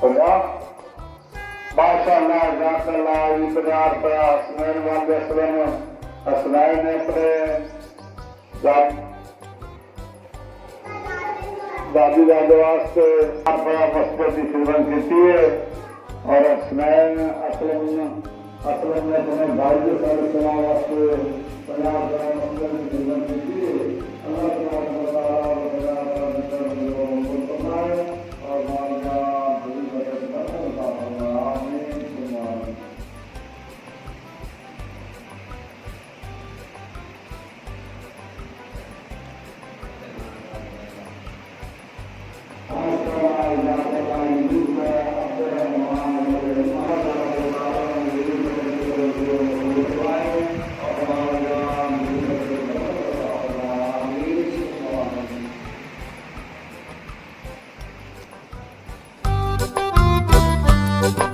Allah maşallah zakallah ibrar pa asmain wal aslam asmain ne apne दादी दादे वास्ते बड़ा मस्जिद की सेवा की है और असलैन असलम ने अपने भाई के साथ सेवा वास्ते पंजाब का मस्जिद की सेवा की है अल्लाह और मालिका बुरी बरकत का आमीन Thank you.